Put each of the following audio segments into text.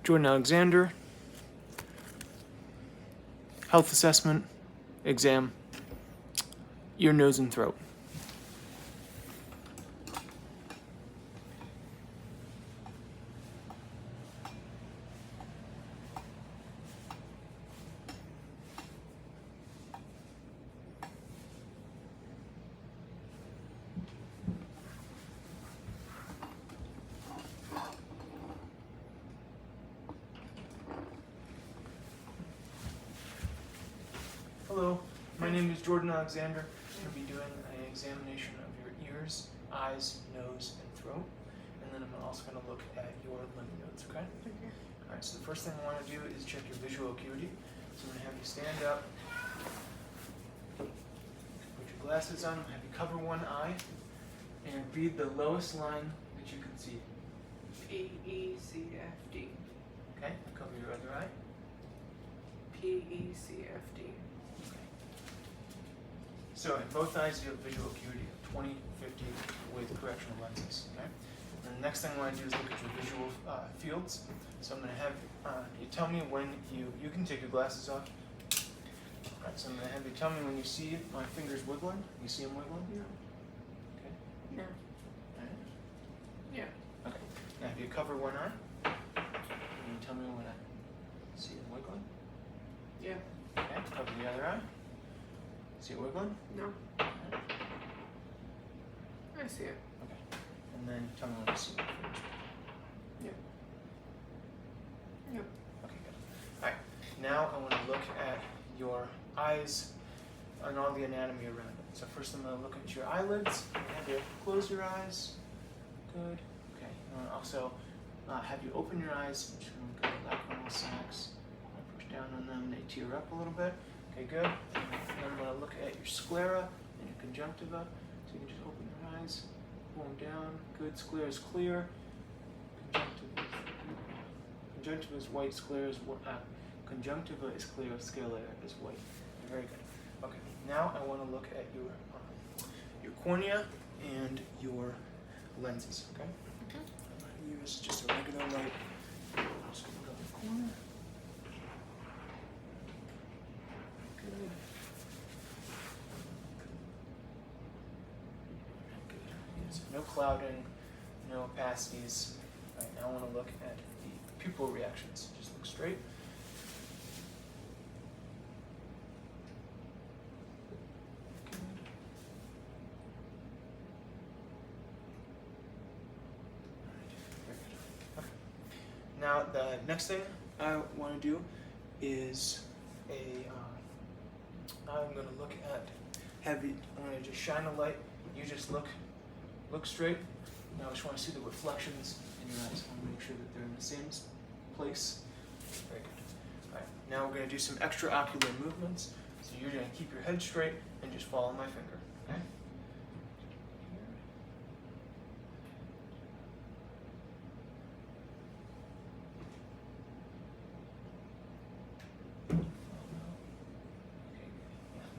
Jordan Alexander, health assessment, exam, ear, nose, and throat. Hello, my name is Jordan Alexander. I'm going to be doing an examination of your ears, eyes, nose, and throat. And then I'm also going to look at your lymph nodes, okay? Okay. Alright, so the first thing I want to do is check your visual acuity. So I'm going to have you stand up, put your glasses on, have you cover one eye, and read the lowest line that you can see. P-E-C-F-D. Okay, cover your other eye. P-E-C-F-D. So in both eyes you have visual acuity of 20, 50 with correctional lenses. Okay. And the next thing I want to do is look at your visual fields. So I'm going to have you tell me when you can take your glasses off. All right. So I'm going to have you tell me when you see my fingers wiggling. You see them wiggling? No. Okay. No. All right. Yeah. Okay. Now have you cover one eye? And you tell me when I see them wiggling. Yeah. Okay. Cover the other eye. See it wiggling? No. Okay. I see it. Okay. And then tell me when you see my fingers. Yep. Yep. Okay, good. Alright, now I want to look at your eyes and all the anatomy around it. So first I'm going to look at your eyelids. I'm going to have you close your eyes. Good. Okay. And also have you open your eyes. I'm just going to look at the lacrimal sacs. I'm going to push down on them. They tear up a little bit. Okay, good. And then I'm going to look at your sclera and your conjunctiva. So you can just open your eyes, pull them down. Good. Sclera is clear. Conjunctiva is white. Sclera is conjunctiva is clear. Sclera is white. Very good. Okay. Now I want to look at your cornea and your lenses. Okay. Okay. I'm going to use just a regular light. I'm just going to go in the corner. Good. Yes, no clouding, no opacities. All right, now I want to look at the pupil reactions. Just look straight. Good. All right, very good. Okay. Now the next thing I want to do is I'm going to look at I'm going to just shine a light. You just look straight. Now I just want to see the reflections in your eyes. I want to make sure that they're in the same place. Very good. All right. Now we're going to do some extraocular movements. So you're going to keep your head straight and just follow my finger. Okay.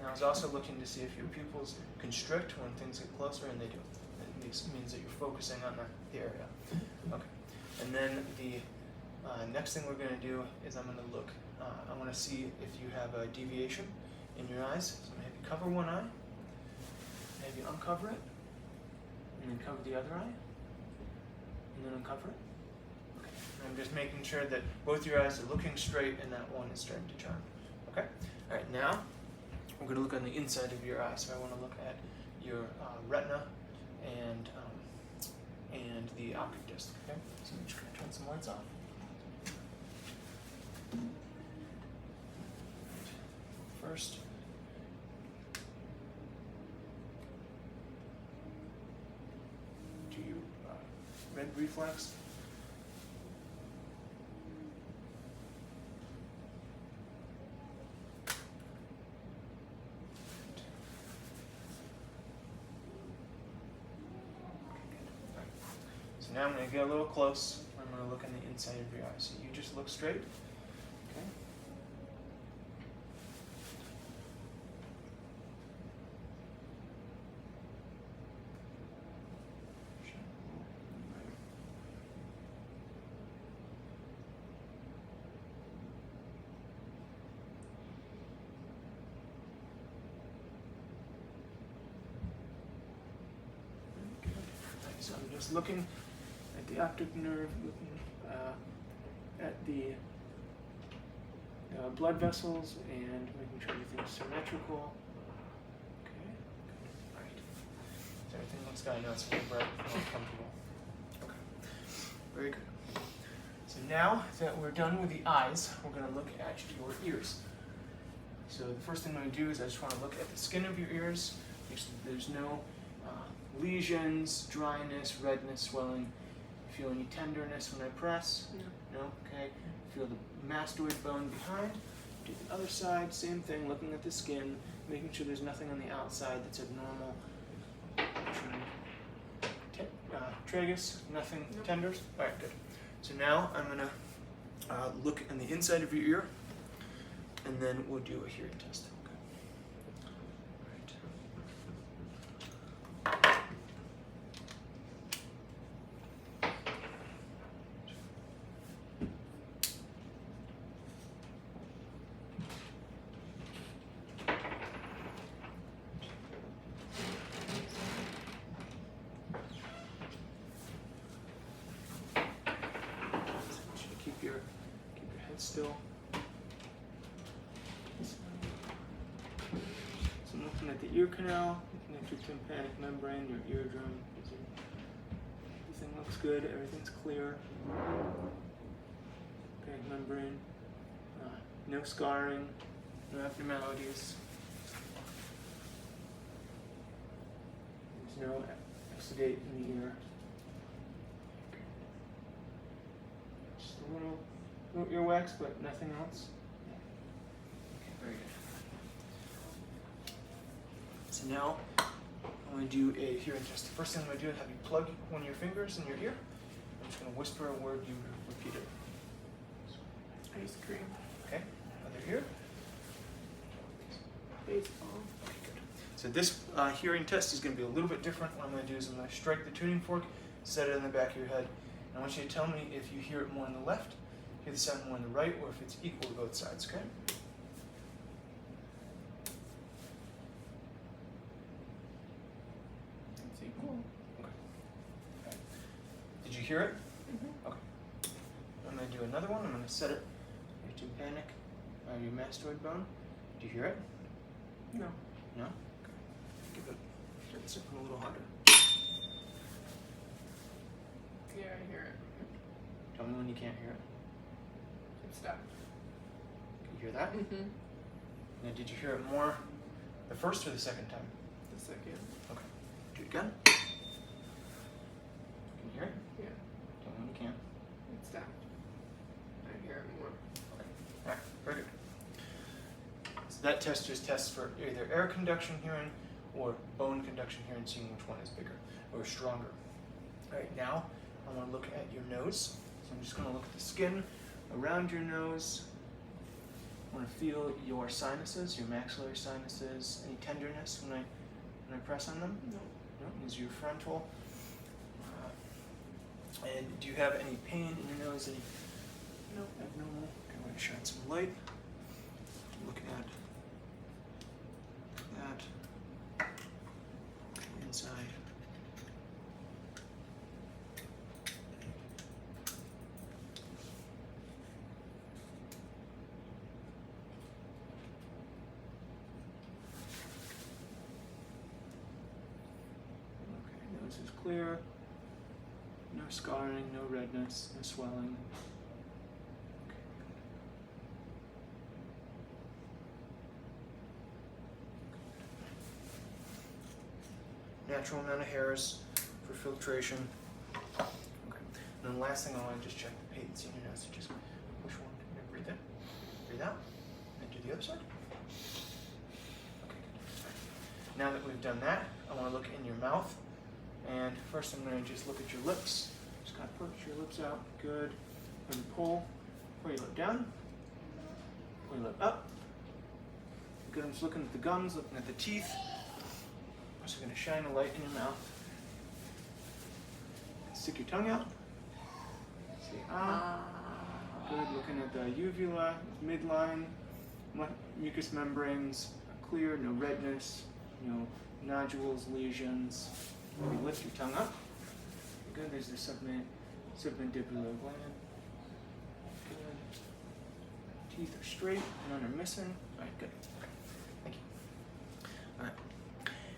Now I was also looking to see if your pupils constrict when things get closer, and they do. It means that you're focusing on the area. Okay. And then the next thing we're going to do is I'm going to look. I want to see if you have a deviation in your eyes. So I'm going to have you cover one eye, have you uncover it, and then cover the other eye, and then uncover it. Okay. And I'm just making sure that both your eyes are looking straight and that one is starting to turn. Okay. All right. Now we're going to look on the inside of your eye. So I want to look at your retina and the optic disc. Okay, so I'm just going to turn some lights on. First, do you red reflex? So now I'm going to get a little close. I'm going to look on the inside of your eye. So you just look straight. Okay. So I'm just looking at the optic nerve, looking at the blood vessels and making sure everything's symmetrical. Okay, good. All right. So everything looks good. I know it's a little bright, more comfortable. Okay, very good. So now that we're done with the eyes, we're going to look at your ears. So the first thing I'm going to do is I just want to look at the skin of your ears, make sure that there's no lesions, dryness, redness, swelling. Feel any tenderness when I press? No. No? Okay. Feel the mastoid bone behind. Do the other side, same thing, looking at the skin, making sure there's nothing on the outside that's abnormal. Tragus, nothing Nope. tenders? Alright, good. So now I'm going to look in the inside of your ear, and then we'll do a hearing test. Okay. All right. Keep your head still. So I'm looking at the ear canal, looking at your tympanic membrane, your eardrum. Everything looks good. Everything's clear. Tympanic membrane. No scarring. No abnormalities. There's no exudate in the ear. Just a little earwax, but nothing else. Okay, very good. So now I'm going to do a hearing test. The first thing I'm going to do is have you plug one of your fingers in your ear. I'm just going to whisper a word, you repeat it. Ice cream. Okay, other ear. Baseball. Okay, good. So this hearing test is going to be a little bit different. What I'm going to do is I'm going to strike the tuning fork, set it in the back of your head, and I want you to tell me if you hear it more on the left, hear the sound more on the right, or if it's equal to both sides, okay? It's equal. Okay. Okay. Did you hear it? Mm-hmm. Okay. I'm going to do another one. I'm going to set it your tympanic, your mastoid bone. Do you hear it? No. No? Okay. Give it something a little harder. Yeah, I hear it. Tell me when you can't hear it. It stopped. Can you hear that? Mm-hmm. Now, did you hear it more the first or the second time? The second. Okay. Do it again. Can you hear it? Yeah. Tell me when you can't. It stopped. I hear it more. Okay. All right. Very good. So that test just tests for either air conduction hearing or bone conduction hearing, seeing which one is bigger or stronger. All right. Now I want to look at your nose. So I'm just going to look at the skin around your nose. I want to feel your sinuses, your maxillary sinuses. Any tenderness when I press on them? No. No. These are your frontal. And do you have any pain in your nose? Any No. abnormal? Okay, I'm going to shine some light. Look at that. Inside. Okay, nose is clear. No scarring, no redness, no swelling. Natural amount of hairs for filtration. Okay. And then the last thing I want to just check the patency in your nose. So just push one. Breathe in. Breathe out. And do the other side. Okay, good. Now that we've done that, I want to look in your mouth. And first I'm going to just look at your lips. Just kind of push your lips out. Good. And pull your lip down. Pull your lip up. Good. I'm just looking at the gums, looking at the teeth. I'm also going to shine a light in your mouth. Stick your tongue out. Say ah. Good. Looking at the uvula, midline, mucous membranes, clear, no redness, no nodules, lesions. Maybe lift your tongue up. good. There's the submandibular gland. Good. Teeth are straight, none are missing. Alright, good. Okay. Thank you. Alright.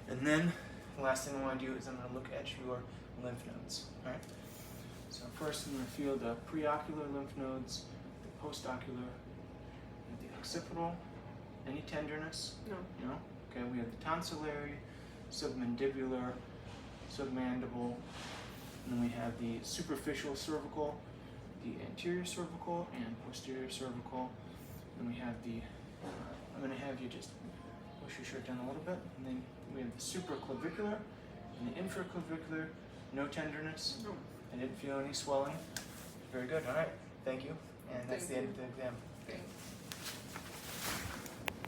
And then the last thing I want to do is I'm going to look at your lymph nodes. Alright. So first I'm going to feel the preocular lymph nodes, the postocular, and the occipital. Any tenderness? No. No? Okay, we have the tonsillary, submandibular, submandible, and then we have the superficial cervical, the anterior cervical, and posterior cervical. And we have the, I'm going to have you just push your shirt down a little bit, and then we have the supraclavicular and the infraclavicular, no tenderness. No. I didn't feel any swelling. Very good, alright, thank you. And that's Thank the end you. of the exam. Thanks.